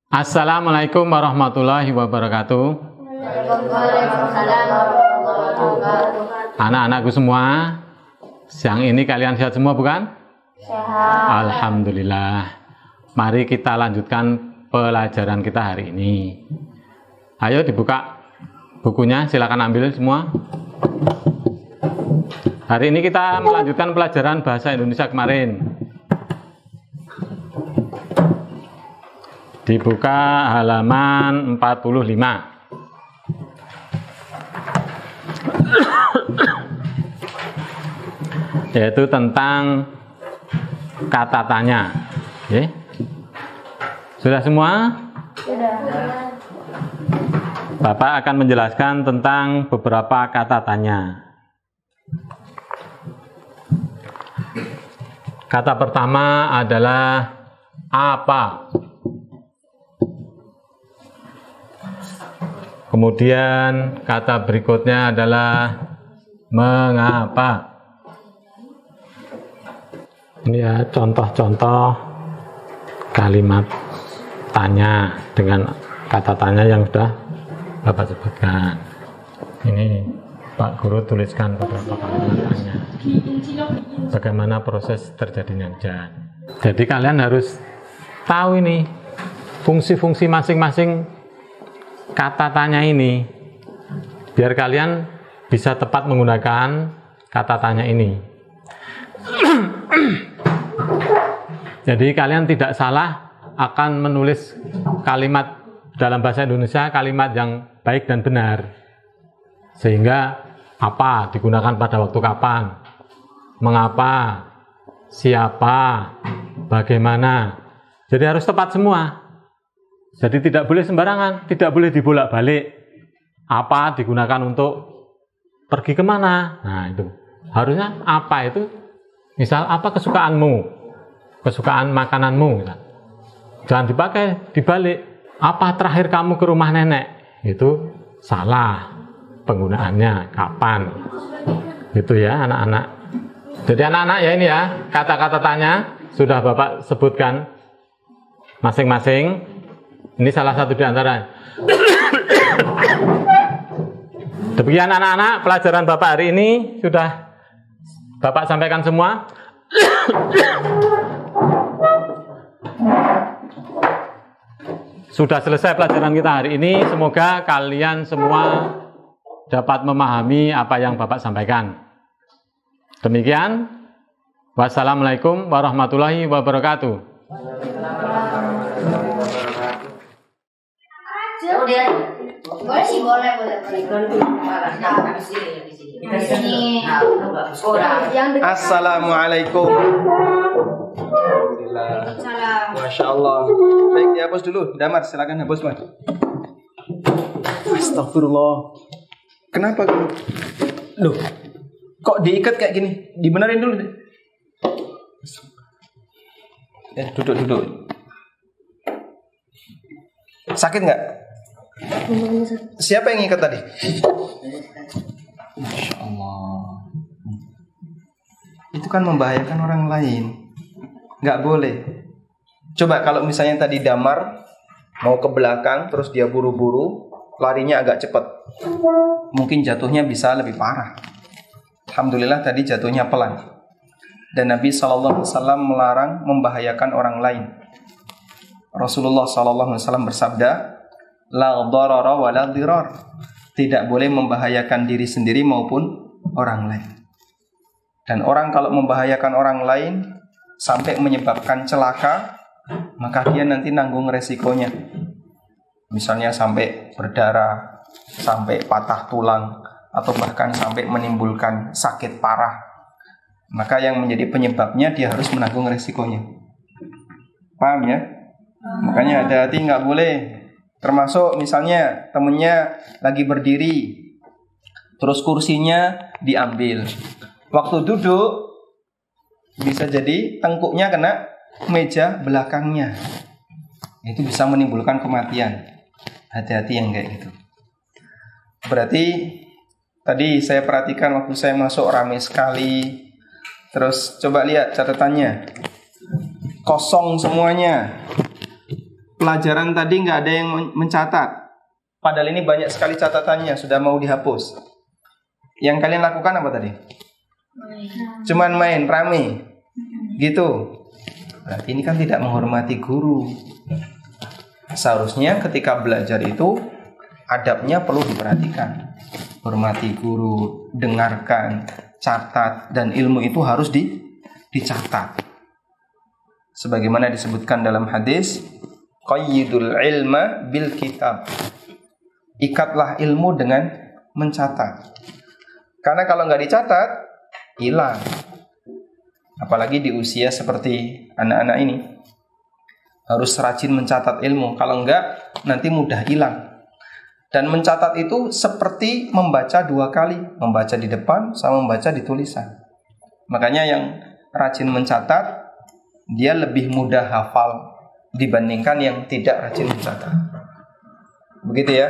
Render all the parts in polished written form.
Assalamualaikum warahmatullahi wabarakatuh. Waalaikumsalam warahmatullahi wabarakatuh. Anak-anakku semua, siang ini kalian sehat semua bukan? Sehat. Alhamdulillah. Mari kita lanjutkan pelajaran kita hari ini. Ayo dibuka bukunya, silakan ambil semua. Hari ini kita melanjutkan pelajaran bahasa Indonesia kemarin. Dibuka halaman 45. Yaitu tentang kata tanya. Oke. Sudah semua? Sudah. Bapak akan menjelaskan tentang beberapa kata tanya. Kata pertama adalah apa? Kemudian kata berikutnya adalah mengapa. Ini ya contoh-contoh kalimat tanya dengan kata tanya yang sudah Bapak sebutkan. Ini Pak Guru tuliskan beberapa kalimat tanya. Bagaimana proses terjadinya hujan. Jadi kalian harus tahu ini fungsi-fungsi masing-masing kata tanya ini, biar kalian bisa tepat menggunakan kata tanya ini. Jadi kalian tidak salah akan menulis kalimat dalam bahasa Indonesia, kalimat yang baik dan benar. Sehingga apa digunakan pada waktu kapan, mengapa, siapa, bagaimana. Jadi harus tepat semua. Jadi tidak boleh sembarangan, tidak boleh dibolak-balik. Apa digunakan untuk pergi kemana? Nah itu, harusnya apa itu? Misal apa kesukaanmu? Kesukaan makananmu. Misal. Jangan dipakai dibalik. Apa terakhir kamu ke rumah nenek? Itu salah penggunaannya, kapan? Gitu ya anak-anak. Jadi anak-anak ya ini ya, kata-kata tanya sudah Bapak sebutkan masing-masing. Ini salah satu di antara. Demikian anak-anak, pelajaran Bapak hari ini sudah Bapak sampaikan semua. Sudah selesai pelajaran kita hari ini. Semoga kalian semua dapat memahami apa yang Bapak sampaikan. Demikian. Wassalamualaikum warahmatullahi wabarakatuh. Boleh sih, boleh. Assalamualaikum. Alhamdulillah. Masya Allah. Baik, dihapus dulu. Damar, silakan hapus, Mas. Astagfirullah. Kenapa kamu? Loh, kok diikat kayak gini? Dibenerin dulu deh. Duduk. Sakit nggak? Siapa yang ngikat tadi? Masya Allah. Itu kan membahayakan orang lain. Nggak boleh. Coba kalau misalnya tadi Damar mau ke belakang, terus dia buru-buru, larinya agak cepat, mungkin jatuhnya bisa lebih parah. Alhamdulillah tadi jatuhnya pelan. Dan Nabi SAW melarang membahayakan orang lain. Rasulullah SAW bersabda, la dharara wa la dhirar. Tidak boleh membahayakan diri sendiri maupun orang lain. Dan orang kalau membahayakan orang lain sampai menyebabkan celaka, maka dia nanti nanggung resikonya. Misalnya sampai berdarah, sampai patah tulang, atau bahkan sampai menimbulkan sakit parah. Maka yang menjadi penyebabnya dia harus menanggung resikonya. Paham ya? Makanya hati-hati, nggak boleh. Termasuk misalnya temennya lagi berdiri, terus kursinya diambil. Waktu duduk bisa jadi tengkuknya kena meja belakangnya. Itu bisa menimbulkan kematian. Hati-hati yang kayak gitu. Berarti tadi saya perhatikan waktu saya masuk ramai sekali. Terus coba lihat catatannya, kosong semuanya. pelajaran tadi nggak ada yang mencatat. Padahal ini banyak sekali catatannya, sudah mau dihapus. Yang kalian lakukan apa tadi? Cuman main, rame, gitu. Berarti ini kan tidak menghormati guru. Seharusnya ketika belajar itu adabnya perlu diperhatikan. Hormati guru, dengarkan, catat, dan ilmu itu harus dicatat. Sebagaimana disebutkan dalam hadis, qayyidul ilma bil kitab. Ikatlah ilmu dengan mencatat. Karena kalau nggak dicatat, hilang. Apalagi di usia seperti anak-anak ini. Harus rajin mencatat ilmu. Kalau enggak, nanti mudah hilang. Dan mencatat itu seperti membaca 2 kali. Membaca di depan sama membaca di tulisan. Makanya yang rajin mencatat, dia lebih mudah hafal dibandingkan yang tidak rajin mencatat. Begitu ya.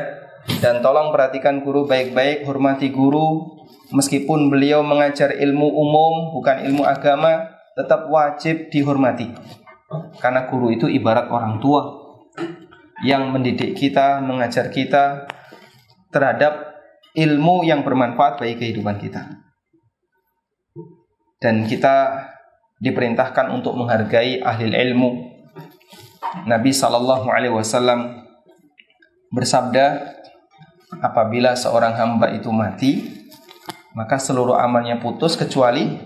Dan tolong perhatikan guru baik-baik, hormati guru. Meskipun beliau mengajar ilmu umum, bukan ilmu agama, tetap wajib dihormati. Karena guru itu ibarat orang tua yang mendidik kita, mengajar kita terhadap ilmu yang bermanfaat bagi kehidupan kita. Dan kita diperintahkan untuk menghargai ahli ilmu. Nabi SAW bersabda, apabila seorang hamba itu mati, maka seluruh amalnya putus kecuali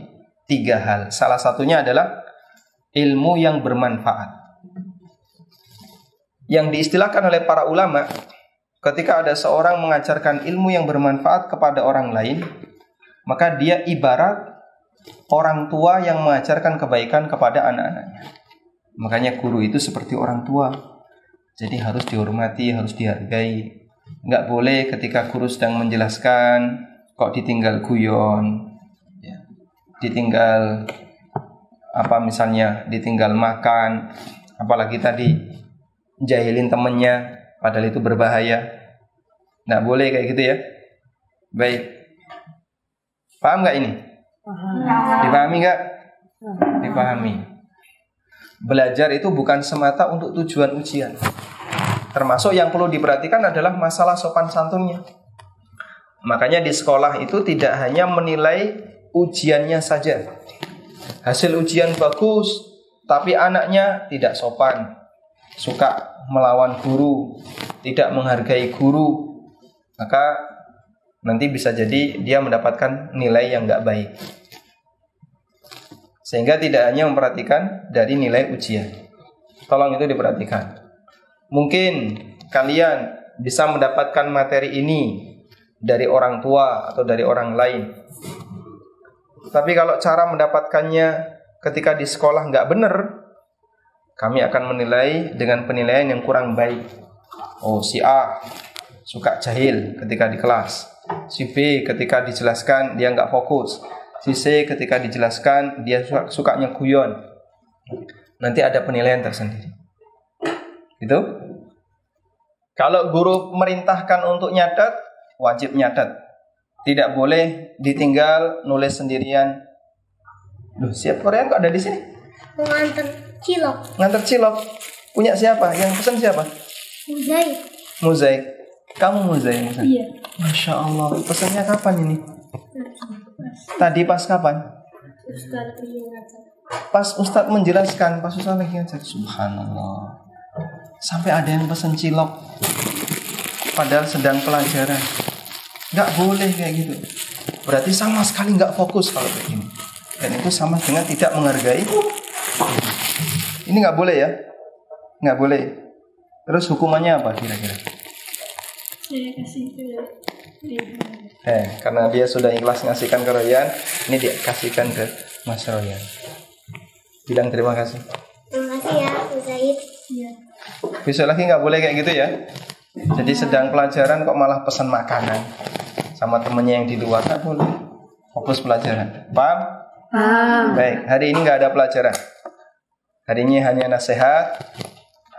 3 hal. Salah satunya adalah ilmu yang bermanfaat. Yang diistilahkan oleh para ulama, ketika ada seorang mengajarkan ilmu yang bermanfaat kepada orang lain, maka dia ibarat orang tua yang mengajarkan kebaikan kepada anak-anaknya. Makanya guru itu seperti orang tua. Jadi harus dihormati, harus dihargai. Nggak boleh ketika guru sedang menjelaskan kok ditinggal guyon, ya. Ditinggal misalnya ditinggal makan, apalagi tadi jahilin temennya, padahal itu berbahaya. Nggak boleh kayak gitu ya. Baik, paham nggak ini? Dipahami nggak? Dipahami. Belajar itu bukan semata untuk tujuan ujian. Termasuk yang perlu diperhatikan adalah masalah sopan santunnya. Makanya di sekolah itu tidak hanya menilai ujiannya saja. Hasil ujian bagus, tapi anaknya tidak sopan, suka melawan guru, tidak menghargai guru, maka nanti bisa jadi dia mendapatkan nilai yang nggak baik. Sehingga tidak hanya memperhatikan dari nilai ujian. Tolong itu diperhatikan. Mungkin kalian bisa mendapatkan materi ini dari orang tua atau dari orang lain. Tapi kalau cara mendapatkannya ketika di sekolah nggak benar, kami akan menilai dengan penilaian yang kurang baik. Oh, si A suka jahil ketika di kelas. Si B ketika dijelaskan dia nggak fokus. Si C ketika dijelaskan dia sukanya guyon. Nanti ada penilaian tersendiri. Gitu? Kalau guru merintahkan untuk nyatet, wajib nyatet. Tidak boleh ditinggal nulis sendirian. Loh, siap Korean kok ada di sini? Mengantar cilok. Ngantar cilok. Punya siapa? Yang pesan siapa? Muzaik. Muzaik. Kamu Muzaik? Iya. Masya Allah. Pesannya kapan ini? Tadi pas kapan? Pas Ustadz menjelaskan, pas Ustadz lagi ngajar. Subhanallah. Sampai ada yang pesan cilok padahal sedang pelajaran. Nggak boleh kayak gitu. Berarti sama sekali nggak fokus kalau kayak gini. Dan itu sama dengan tidak menghargai. Ini nggak boleh ya. Nggak boleh. Terus hukumannya apa kira-kira? Saya kasih ke Karena dia sudah ikhlas ngasihkan ke Royan, ini dia kasihkan ke Mas Royan. Bilang terima kasih. Terima kasih ya, Muzaik. Iya. Besok lagi nggak boleh kayak gitu ya. Jadi sedang pelajaran kok malah pesan makanan sama temennya yang di luar, nggak boleh. Fokus pelajaran. Paham? Baik, hari ini nggak ada pelajaran. Hari ini hanya nasihat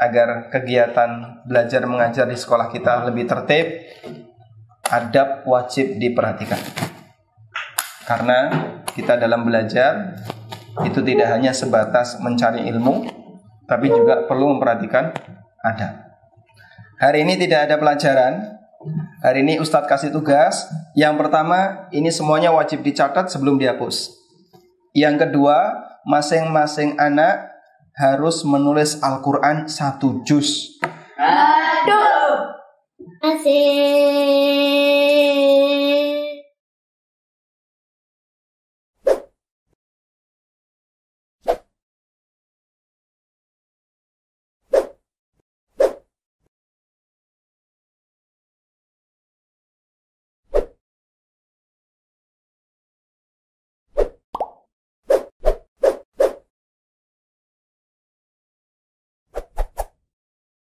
agar kegiatan belajar mengajar di sekolah kita lebih tertib. Adab wajib diperhatikan. Karena kita dalam belajar itu tidak hanya sebatas mencari ilmu, tapi juga perlu memperhatikan Ada. Hari ini tidak ada pelajaran. Hari ini Ustadz kasih tugas. Yang pertama, ini semuanya wajib dicatat sebelum dihapus. Yang kedua, masing-masing anak harus menulis Al-Quran 1 juz. Asik.